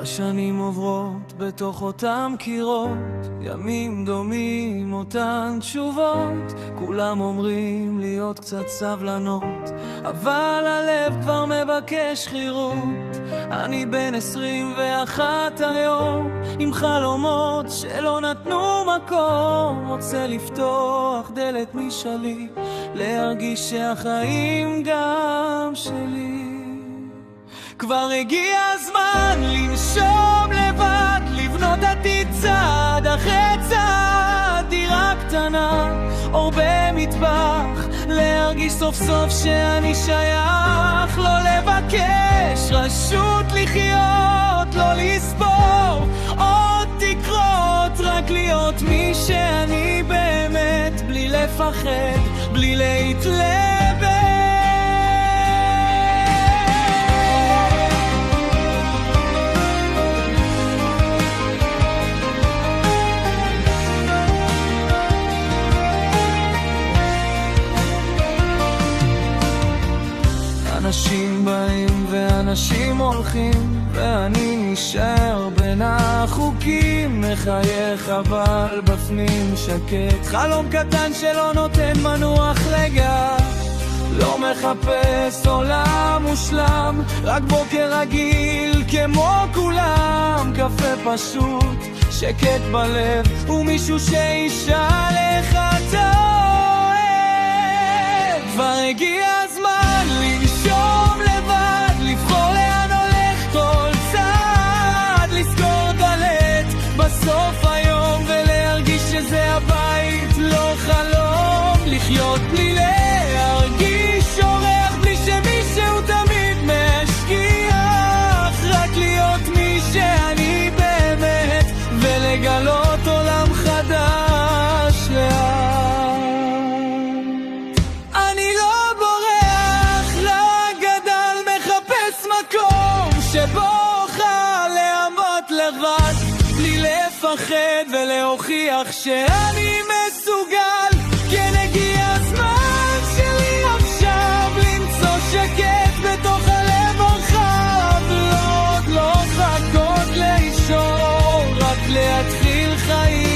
השנים עוברות בתוך אותם קירות, ימים דומים אותן תשובות, כולם אומרים להיות קצת סבלנות, אבל הלב כבר מבקש חירות. אני בן 21 היום, עם חלומות שלא נתנו מקום, רוצה לפתוח דלת משלי, להרגיש שהחיים גם שלי. כבר הגיע הזמן לנשום לבד, לבנות עתיד צעד אחרי צעד, דירה קטנה, אור במטבח, להרגיש סוף סוף שאני שייך, לא לבקש רשות לחיות, לא לספור עוד תקרות, רק להיות מי שאני באמת, בלי לפחד, בלי להתלבט. אנשים באים ואנשים הולכים, ואני נשאר בין החוקים, מחייך אבל בפנים שקט, חלום קטן שלא נותן מנוח לגע, לא מחפש עולם מושלם, רק בוקר רגיל כמו כולם, קפה פשוט, שקט בלב, ומישהו שישאל איך אתה אוהב. כבר הגיע הזמן לנשום לבד, לבחור לאן הולך כל צעד, לזכור דלת בסוף היום, ולהרגיש שזה הבית לא חלום, לחיות בלי להרגיש אורח, בלי שמישהו תמיד משגיח, רק להיות מי שאני באמת, ולגלות עולם חדש לאט. אני לא בורח, רק גדל, מחפש מקום שבו אוכל לעמוד לבד, בלי לפחד ולהוכיח שאני מסוגל. כן, הגיע הזמן שלי עכשיו למצוא שקט בתוך הלב הרחב, לא עוד לא חכות לישור, רק להתחיל חיים